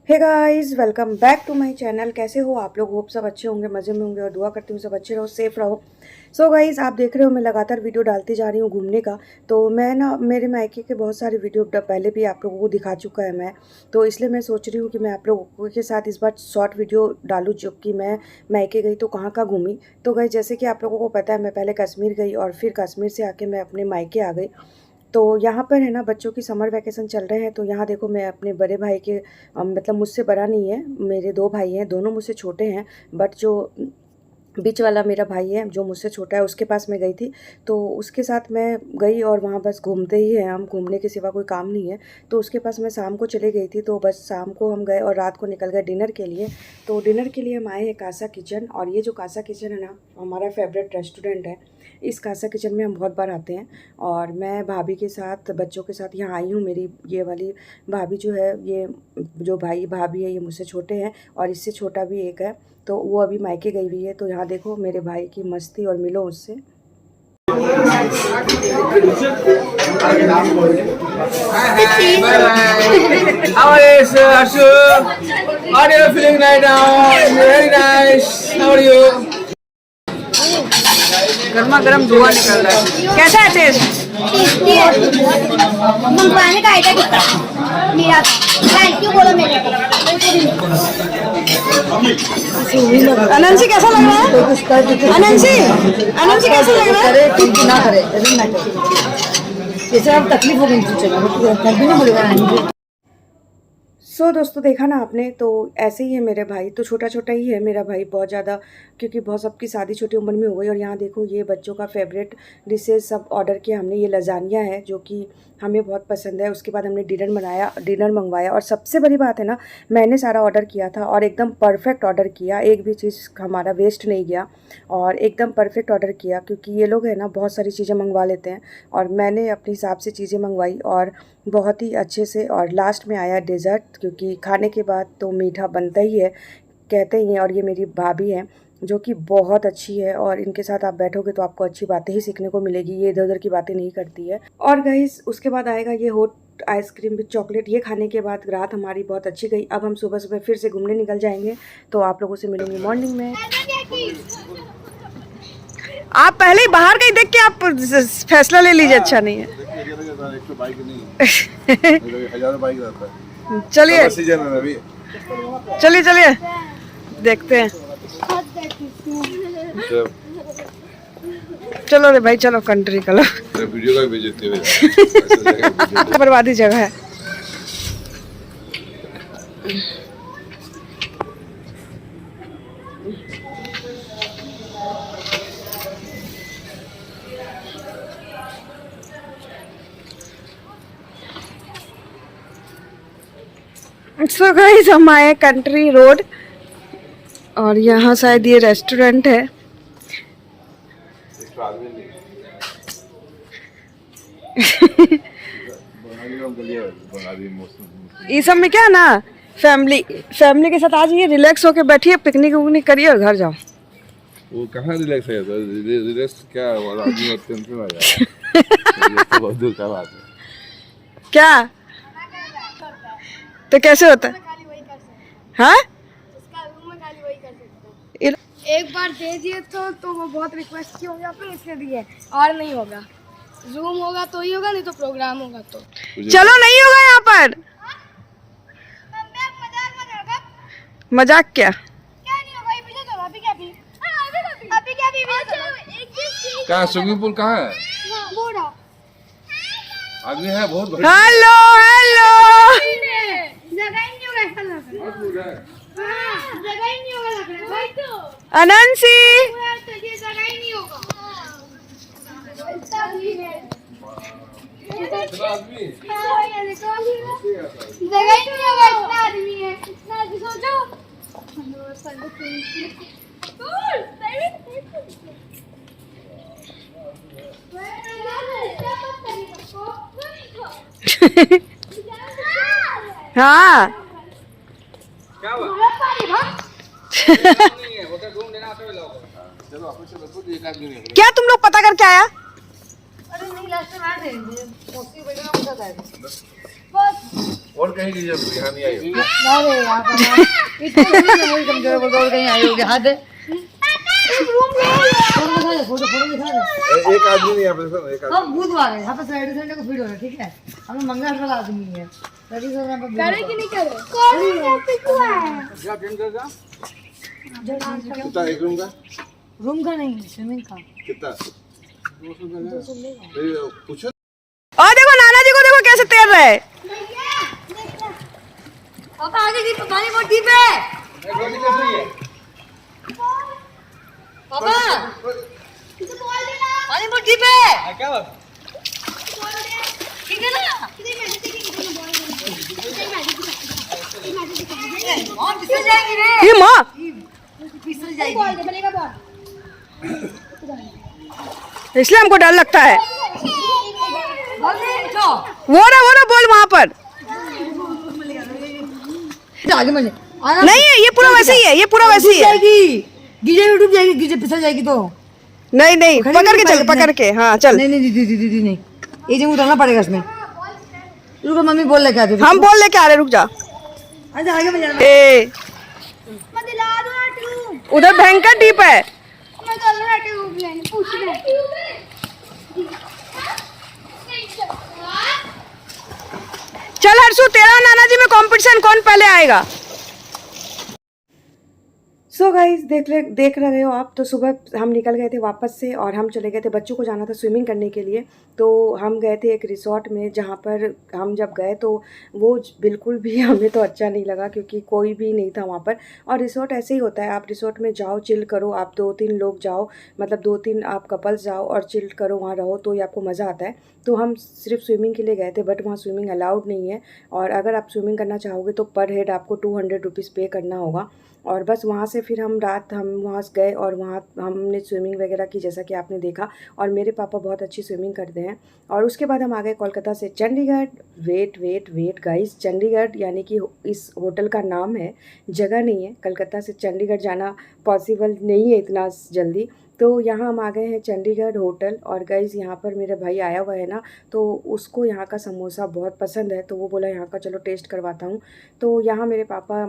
Hey guys, welcome back to my channel. कैसे हो आप लोग? होप सब अच्छे होंगे, मज़े में होंगे और दुआ करती हूँ सब अच्छे रहो, सेफ रहो। सो गाइस, आप देख रहे हो मैं लगातार वीडियो डालती जा रही हूँ घूमने का। तो मैं ना मेरे मायके के बहुत सारे वीडियो पहले भी आप लोगों को दिखा चुका है मैं, तो इसलिए मैं सोच रही हूँ कि मैं आप लोगों के साथ इस बार शॉर्ट वीडियो डालूँ जो कि मैं मायके गई तो कहाँ कहाँ घूमी। तो गाइस, जैसे कि आप लोगों को पता है मैं पहले कश्मीर गई और फिर कश्मीर से आके मैं अपने मायके आ गई। तो यहाँ पर है ना बच्चों की समर वैकेशन चल रहे हैं। तो यहाँ देखो मैं अपने बड़े भाई के मतलब मुझसे बड़ा नहीं है, मेरे दो भाई हैं, दोनों मुझसे छोटे हैं। बट जो बीच वाला मेरा भाई है जो मुझसे छोटा है उसके पास मैं गई थी। तो उसके साथ मैं गई और वहाँ बस घूमते ही हैं हम, घूमने के सिवा कोई काम नहीं है। तो उसके पास मैं शाम को चली गई थी। तो बस शाम को हम गए और रात को निकल गए डिनर के लिए। तो डिनर के लिए हम आए हैं कासा किचन, और ये जो कासा किचन है ना हमारा फेवरेट रेस्टोरेंट है। इस कासा किचन में हम बहुत बार आते हैं और मैं भाभी के साथ बच्चों के साथ यहाँ आई हूँ। मेरी ये वाली भाभी जो है, ये जो भाई भाभी है ये मुझसे छोटे हैं और इससे छोटा भी एक है। तो वो अभी मायके गई हुई है। तो यहाँ देखो मेरे भाई की मस्ती और मिलो उससे। गर्मा गर्म धुआं निकल रहा है। कैसा है टेस्ट? मंगवाने का आइडिया कितना मेरा थैंक यू बोलो मेरे को। अनंसी कैसा लग रहा है? अनंसी अनंसी कैसा लग रहा है? करे ना करे जैसे अब तकलीफ हो गई तब भी नहीं बोलेगा। सो दोस्तों, देखा ना आपने, तो ऐसे ही है मेरे भाई। तो छोटा छोटा ही है मेरा भाई, बहुत ज़्यादा, क्योंकि बहुत सबकी शादी छोटी उम्र में हो गई। और यहाँ देखो ये बच्चों का फेवरेट डिशेज सब ऑर्डर किया हमने। ये लजानिया है जो कि हमें बहुत पसंद है। उसके बाद हमने डिनर मंगवाया। और सबसे बड़ी बात है ना, मैंने सारा ऑर्डर किया था और एकदम परफेक्ट ऑर्डर किया, एक भी चीज़ हमारा वेस्ट नहीं गया और एकदम परफेक्ट ऑर्डर किया। क्योंकि ये लोग है ना बहुत सारी चीज़ें मंगवा लेते हैं और मैंने अपने हिसाब से चीज़ें मंगवाई और बहुत ही अच्छे से। और लास्ट में आया डेज़र्ट, क्योंकि खाने के बाद तो मीठा बनता ही है, कहते ही हैं। और ये मेरी भाभी है जो कि बहुत अच्छी है और इनके साथ आप बैठोगे तो आपको अच्छी बातें ही सीखने को मिलेगी। ये इधर उधर की बातें नहीं करती है। और गाइस, उसके बाद आएगा ये हॉट आइसक्रीम विद चॉकलेट। ये खाने के बाद रात हमारी बहुत अच्छी गई। अब हम सुबह सुबह फिर से घूमने निकल जाएंगे। तो आप लोगों से मिलूंगी मॉर्निंग में। आप पहले ही बाहर गई देख के आप फैसला ले लीजिए। अच्छा नहीं है। चलिए चलिए चलिए देखते हैं। चलो रे भाई, चलो कंट्री कलो। बर्बादी जगह है। सो गाइस, हम आए कंट्री रोड और यहाँ शायद ये रेस्टोरेंट है। ये सब में क्या ना, फैमिली के साथ आज ये रिलैक्स होके बैठिए, पिकनिक उकनिक करिए और घर जाओ। वो कहाँ रिलैक्स है? रिलैक्स क्या आदमी टेंशन आ जाए। बहुत दूर का बात है। क्या तो कैसे होता है? हाँ, एक बार दे दिए तो वो बहुत रिक्वेस्ट की होगी आपने, इसलिए दिए। और नहीं होगा, जूम होगा तो ही होगा, नहीं तो प्रोग्राम होगा तो। चलो नहीं होगा यहाँ पर। मजाक क्या? नहीं होगा, ये पीछे चलो। अभी क्या पी? अभी क्या पी? कहाँ स्विमिंग पूल कहाँ है? बूढ़ा आदमी है बहुत। Hello hello. जगह ही नहीं होगा, ऐसा लग रहा है। जगह ही नहीं होगा लग रहा है भाई। तो अनंसी ये जगह ही नहीं होगा। आदमी जगह ही नहीं होगा, इतना आदमी है। इतना आदमी सोचो। हाँ क्या हुआ? क्या तुम लोग पता करके आया? अरे नहीं, लास्ट में आए थे। बस और कहीं की जरूरत यहाँ नहीं आई हो। अरे यहाँ पर ना, इतने मेमोरी कमजोर बोल और कहीं आई होगी हाथ है। फोटो फोटो दिखा दे। एक आदमी नहीं यहाँ पे सर, एक आदमी। हम बुधवार है यहाँ पे सैटरडे संडे को भीड़ हो रहा है, ठीक है। हम लोग मंगलवार वाला आदमी है, तभी से यहाँ पे भीड़ करे होता कि है। नहीं करे कितना एक रूम का? रूम का नहीं, स्विमिंग का। कितना? 200 पूछो। और देखो नाना जी को, देखो कैसे तैर रहे हैं। पापा आगे की पानी बहुत डीप है। पापा पानी बहुत डीप है। क्या बात? ठीक है ना? और फिसल जाएगी रे। ये माँ फिसल जाएगी। इसलिए हमको डर लगता है। बोल दे उठो। वो ना बोल वहाँ पर। आगे मत जा। नहीं है, ये पूरा वैसे ही है, ये पूरा वैसे ही है। जाएगी गीजे डूब जाएगी, गीजे फिसल जाएगी तो। नहीं पकड़ के चल, पकड़ के। हाँ चल। नहीं दीदी नहीं, ये जगह उतरना पड़ेगा इसमें। रुको मम्मी बोल ले क्या तू। हम बोल लेके आ रहे, रुक जा। अच्छा आगे मत जाना। ए उधर भयंकर डीप है। चल हर्षू, तेरा और नाना जी में कंपटीशन कौन पहले आएगा। सो गाइज देख रहे हो आप, तो सुबह हम निकल गए थे वापस से और हम चले गए थे, बच्चों को जाना था स्विमिंग करने के लिए। तो हम गए थे एक रिसोर्ट में, जहाँ पर हम जब गए तो वो बिल्कुल भी हमें तो अच्छा नहीं लगा, क्योंकि कोई भी नहीं था वहाँ पर। और रिसोर्ट ऐसे ही होता है, आप रिसोर्ट में जाओ, चिल करो, आप 2-3 लोग जाओ, मतलब 2-3 आप कपल्स जाओ और चिल करो, वहाँ रहो, तो ये आपको मज़ा आता है। तो हम सिर्फ स्विमिंग के लिए गए थे, बट वहाँ स्विमिंग अलाउड नहीं है। और अगर आप स्विमिंग करना चाहोगे तो पर हेड आपको 200 रुपीज़ पे करना होगा। और बस वहाँ से फिर हम वहाँ से गए और वहाँ हमने स्विमिंग वगैरह की, जैसा कि आपने देखा। और मेरे पापा बहुत अच्छी स्विमिंग करते हैं। और उसके बाद हम आ गए कोलकाता से चंडीगढ़। वेट गाइस, चंडीगढ़ यानी कि इस होटल का नाम है, जगह नहीं है। कलकत्ता से चंडीगढ़ जाना पॉसिबल नहीं है इतना जल्दी। तो यहाँ हम आ गए हैं चंडीगढ़ होटल। और गाइस यहाँ पर मेरा भाई आया हुआ है ना, तो उसको यहाँ का समोसा बहुत पसंद है, तो वो बोला यहाँ का चलो टेस्ट करवाता हूँ। तो यहाँ मेरे पापा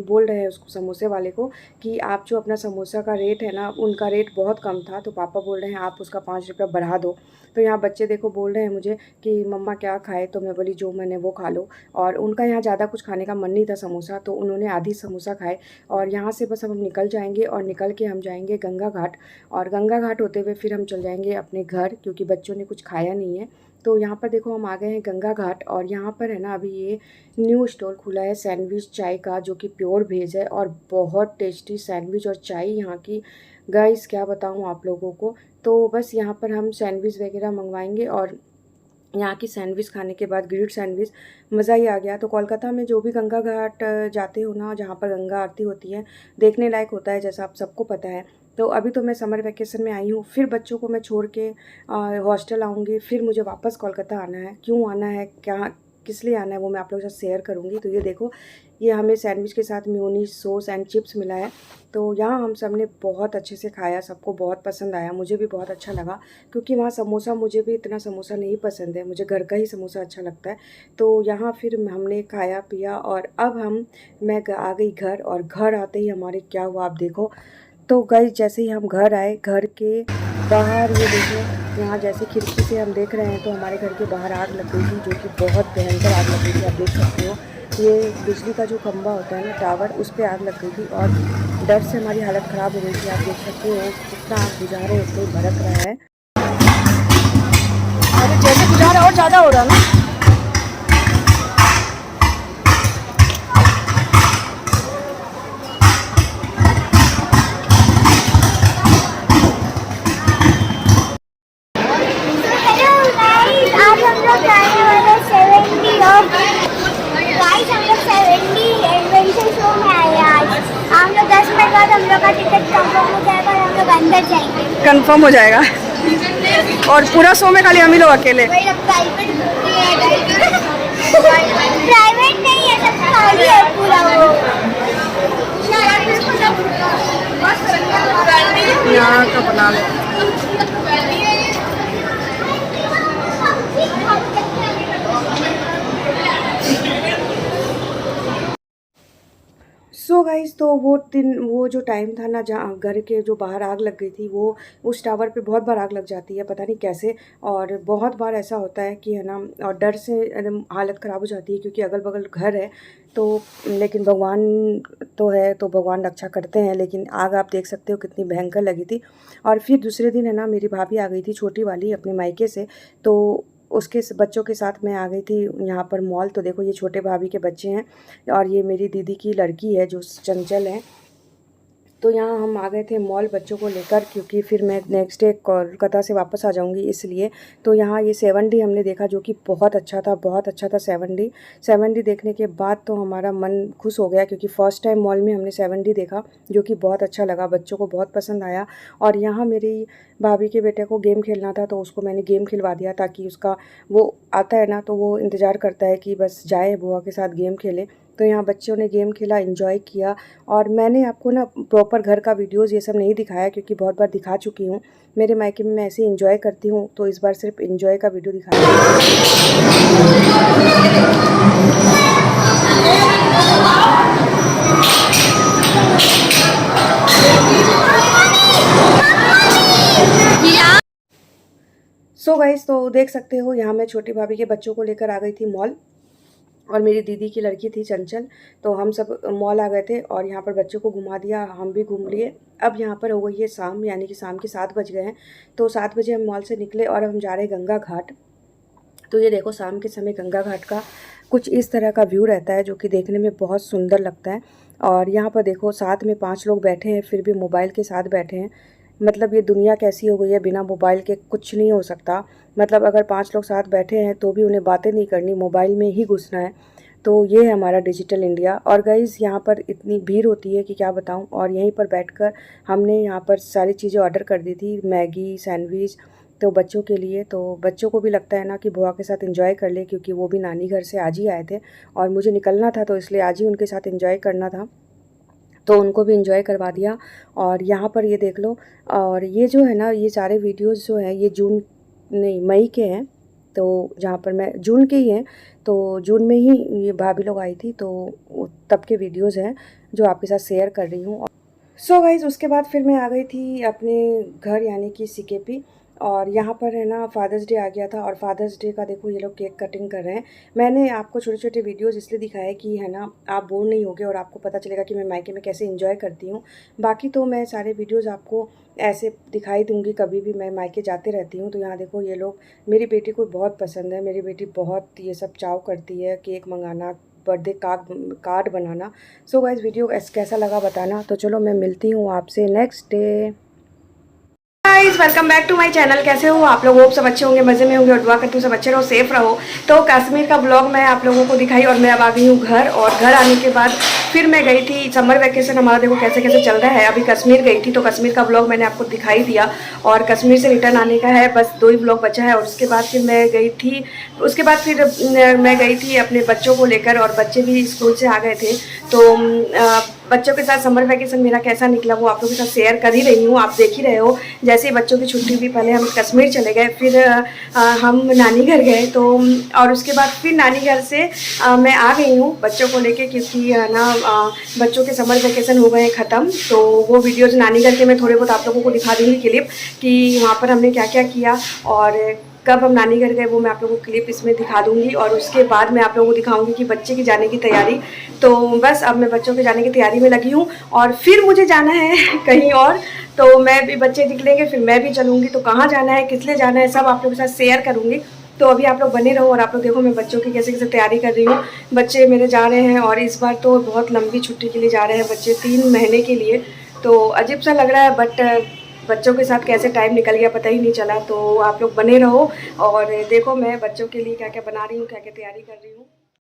बोल रहे हैं उसको, समोसे वाले को, कि आप जो अपना समोसा का रेट है ना, उनका रेट बहुत कम था, तो पापा बोल रहे हैं आप उसका 5 रुपया बढ़ा दो। तो यहाँ बच्चे देखो बोल रहे हैं मुझे कि मम्मा क्या खाए, तो मैं बोली जो मैंने वो खा लो। और उनका यहाँ ज़्यादा कुछ खाने का मन नहीं था समोसा, तो उन्होंने आधी समोसा खाए। और यहाँ से बस हम निकल जाएंगे, और निकल के हम जाएंगे गंगा घाट। और गंगा घाट होते हुए फिर हम चल जाएंगे अपने घर, क्योंकि बच्चों ने कुछ खाया नहीं है। तो यहाँ पर देखो हम आ गए हैं गंगा घाट। और यहाँ पर है ना, अभी ये न्यू स्टॉल खुला है सैंडविच चाय का, जो कि प्योर वेज है और बहुत टेस्टी सैंडविच और चाय यहाँ की, गाइस क्या बताऊँ आप लोगों को। तो बस यहाँ पर हम सैंडविच वगैरह मंगवाएंगे, और यहाँ की सैंडविच खाने के बाद, ग्रिल्ड सैंडविच, मज़ा ही आ गया। तो कोलकाता में जो भी गंगा घाट जाते हो ना, जहाँ पर गंगा आरती होती है, देखने लायक होता है, जैसा आप सबको पता है। तो अभी तो मैं समर वैकेशन में आई हूँ, फिर बच्चों को मैं छोड़ के हॉस्टल आऊँगी, फिर मुझे वापस कोलकाता आना है। क्यों आना है, क्या किस लिए आना है, वो मैं आप लोगों के साथ शेयर करूँगी। तो ये देखो, ये हमें सैंडविच के साथ मेयोनीज, सॉस एंड चिप्स मिला है। तो यहाँ हम सब ने बहुत अच्छे से खाया, सबको बहुत पसंद आया, मुझे भी बहुत अच्छा लगा, क्योंकि वहाँ समोसा, मुझे भी इतना समोसा नहीं पसंद है, मुझे घर का ही समोसा अच्छा लगता है। तो यहाँ फिर हमने खाया पिया, और अब मैं आ गई घर। और घर आते ही हमारे क्या हुआ आप देखो। तो गाइस जैसे ही हम घर आए, घर के बाहर ये देखो, यहाँ जैसे खिड़की से हम देख रहे हैं, तो हमारे घर के बाहर आग लग गई थी, जो कि बहुत भयंकर आग लग गई थी। आप देख सकते हो, ये बिजली का जो खंभा होता है ना, टावर, उस पर आग लग गई थी, और डर से हमारी हालत ख़राब हो गई थी। आप देख सकते हो कितना आग बुझा रहे, उसको भड़क रहा है। अरे जैसे बुझा रहा और ज़्यादा हो रहा ना। कंफर्म हो जाएगा, और पूरा शो में खाली हम ही लोग अकेले। प्राइवेट नहीं है, सब खाली है पूरा। वो यहाँ का बना ले। सो गाइस, तो वो जो टाइम था ना जहाँ घर के जो बाहर आग लग गई थी, वो उस टावर पे बहुत बार आग लग जाती है, पता नहीं कैसे। और बहुत बार ऐसा होता है कि है ना, और डर से एकदम हालत ख़राब हो जाती है क्योंकि अगल बगल घर है। तो लेकिन भगवान तो है, तो भगवान रक्षा करते हैं। लेकिन आग आप देख सकते हो कितनी भयंकर लगी थी। और फिर दूसरे दिन है ना, मेरी भाभी आ गई थी, छोटी वाली, अपने मायके से। तो उसके बच्चों के साथ मैं आ गई थी यहाँ पर मॉल। तो देखो, ये छोटे भाभी के बच्चे हैं और ये मेरी दीदी की लड़की है जो चंचल है। तो यहाँ हम आ गए थे मॉल बच्चों को लेकर, क्योंकि फिर मैं नेक्स्ट डे कोलकाता से वापस आ जाऊँगी इसलिए। तो यहाँ ये 7D हमने देखा जो कि बहुत अच्छा था, बहुत अच्छा था 7D देखने के बाद तो हमारा मन खुश हो गया, क्योंकि फ़र्स्ट टाइम मॉल में हमने 7D देखा जो कि बहुत अच्छा लगा, बच्चों को बहुत पसंद आया। और यहाँ मेरी भाभी के बेटे को गेम खेलना था, तो उसको मैंने गेम खिलवा दिया, ताकि उसका वो आता है ना तो वो इंतज़ार करता है कि बस जाए बुआ के साथ गेम खेले। तो यहाँ बच्चों ने गेम खेला, एंजॉय किया। और मैंने आपको ना प्रॉपर घर का वीडियोज़ ये सब नहीं दिखाया, क्योंकि बहुत बार दिखा चुकी हूँ। मेरे मायके में मैं ऐसे एंजॉय करती हूँ, तो इस बार सिर्फ एंजॉय का वीडियो दिखाया। सो गाइस, तो देख सकते हो यहाँ मैं छोटी भाभी के बच्चों को लेकर आ गई थी मॉल, और मेरी दीदी की लड़की थी चंचल। तो हम सब मॉल आ गए थे और यहाँ पर बच्चों को घुमा दिया, हम भी घूम लिए। अब यहाँ पर हो गई है शाम, यानी कि शाम के 7 बज गए हैं। तो 7 बजे हम मॉल से निकले और हम जा रहे हैं गंगा घाट। तो ये देखो, शाम के समय गंगा घाट का कुछ इस तरह का व्यू रहता है, जो कि देखने में बहुत सुंदर लगता है। और यहाँ पर देखो, साथ में 5 लोग बैठे हैं, फिर भी मोबाइल के साथ बैठे हैं। मतलब ये दुनिया कैसी हो गई है, बिना मोबाइल के कुछ नहीं हो सकता। मतलब अगर 5 लोग साथ बैठे हैं तो भी उन्हें बातें नहीं करनी, मोबाइल में ही घुसना है। तो ये है हमारा डिजिटल इंडिया। और गाइज़, यहाँ पर इतनी भीड़ होती है कि क्या बताऊँ। और यहीं पर बैठकर हमने यहाँ पर सारी चीज़ें ऑर्डर कर दी थी, मैगी, सैंडविच, तो बच्चों के लिए। तो बच्चों को भी लगता है ना कि बुआ के साथ एंजॉय कर ले, क्योंकि वो भी नानी घर से आज ही आए थे और मुझे निकलना था, तो इसलिए आज ही उनके साथ एंजॉय करना था। तो उनको भी एंजॉय करवा दिया। और यहाँ पर ये देख लो, और ये जो है ना, ये सारे वीडियोस जो हैं ये मई के हैं। तो जहाँ पर मैं जून के ही हैं, तो जून में ही ये भाभी लोग आई थी, तो तब के वीडियोस हैं जो आपके साथ शेयर कर रही हूँ। सो गाइज़, उसके बाद फिर मैं आ गई थी अपने घर, यानी कि CKP। और यहाँ पर है ना, फादर्स डे आ गया था, और फादर्स डे का देखो ये लोग केक कटिंग कर रहे हैं। मैंने आपको छोटे छोटे वीडियोस इसलिए दिखाए कि है ना, आप बोर नहीं होगे और आपको पता चलेगा कि मैं मायके में कैसे एंजॉय करती हूँ। बाकी तो मैं सारे वीडियोस आपको ऐसे दिखाई दूँगी, कभी भी मैं मायके जाते रहती हूँ। तो यहाँ देखो, ये लोग, मेरी बेटी को बहुत पसंद है, मेरी बेटी बहुत ये सब चाव करती है, केक मंगाना, बर्थडे कार्ड बनाना। सो गाइस, वीडियो कैसा लगा बताना। तो चलो, मैं मिलती हूँ आपसे next day. Guys, welcome back to my channel. कैसे हो आप लोग? होप सब अच्छे होंगे, मज़े में होंगे, और दुआ करती हूँ सब अच्छे रहो, सेफ रहो। तो कश्मीर का ब्लॉग मैं आप लोगों को दिखाई, और मैं अब आ गई हूँ घर। और घर आने के बाद फिर मैं गई थी समर वैकेशन, हमारा देखो कैसे कैसे चल रहा है। अभी कश्मीर गई थी, तो कश्मीर का ब्लॉग मैंने आपको दिखाई दिया। और कश्मीर से रिटर्न आने का है, बस 2 ही ब्लॉग बचा है। और उसके बाद फिर मैं गई थी अपने बच्चों को लेकर, और बच्चे भी स्कूल से आ गए थे। तो बच्चों के साथ समर वैकेशन मेरा कैसा निकला वो आप लोगों के साथ शेयर कर ही रही हूँ। आप देख ही रहे हो, जैसे ही बच्चों की छुट्टी हुई, पहले हम कश्मीर चले गए, फिर हम नानी घर गए। तो और उसके बाद फिर नानी घर से मैं आ गई हूँ बच्चों को लेके, क्योंकि ना बच्चों के समर वैकेशन हो गए ख़त्म। तो वो वीडियोज़ नानी घर के मैं थोड़े बहुत आप लोगों को दिखा दूँगी क्लिप, कि वहाँ पर हमने क्या क्या किया और कब हम नानी घर गए, वो मैं आप लोगों को क्लिप इसमें दिखा दूंगी। और उसके बाद मैं आप लोगों को दिखाऊंगी कि बच्चे की जाने की तैयारी। तो बस अब मैं बच्चों के जाने की तैयारी में लगी हूँ, और फिर मुझे जाना है कहीं और। तो मैं भी, बच्चे निकलेंगे फिर मैं भी चलूँगी। तो कहाँ जाना है, किस लिए जाना है, सब आप लोगों के साथ शेयर करूँगी। तो अभी आप लोग बने रहो, और आप लोग देखो मैं बच्चों की कैसे कैसे तैयारी कर रही हूँ। बच्चे मेरे जा रहे हैं, और इस बार तो बहुत लंबी छुट्टी के लिए जा रहे हैं बच्चे, 3 महीने के लिए। तो अजीब सा लग रहा है, बट बच्चों के साथ कैसे टाइम निकल गया पता ही नहीं चला। तो आप लोग बने रहो और देखो मैं बच्चों के लिए क्या क्या बना रही हूँ, क्या क्या तैयारी कर रही हूँ।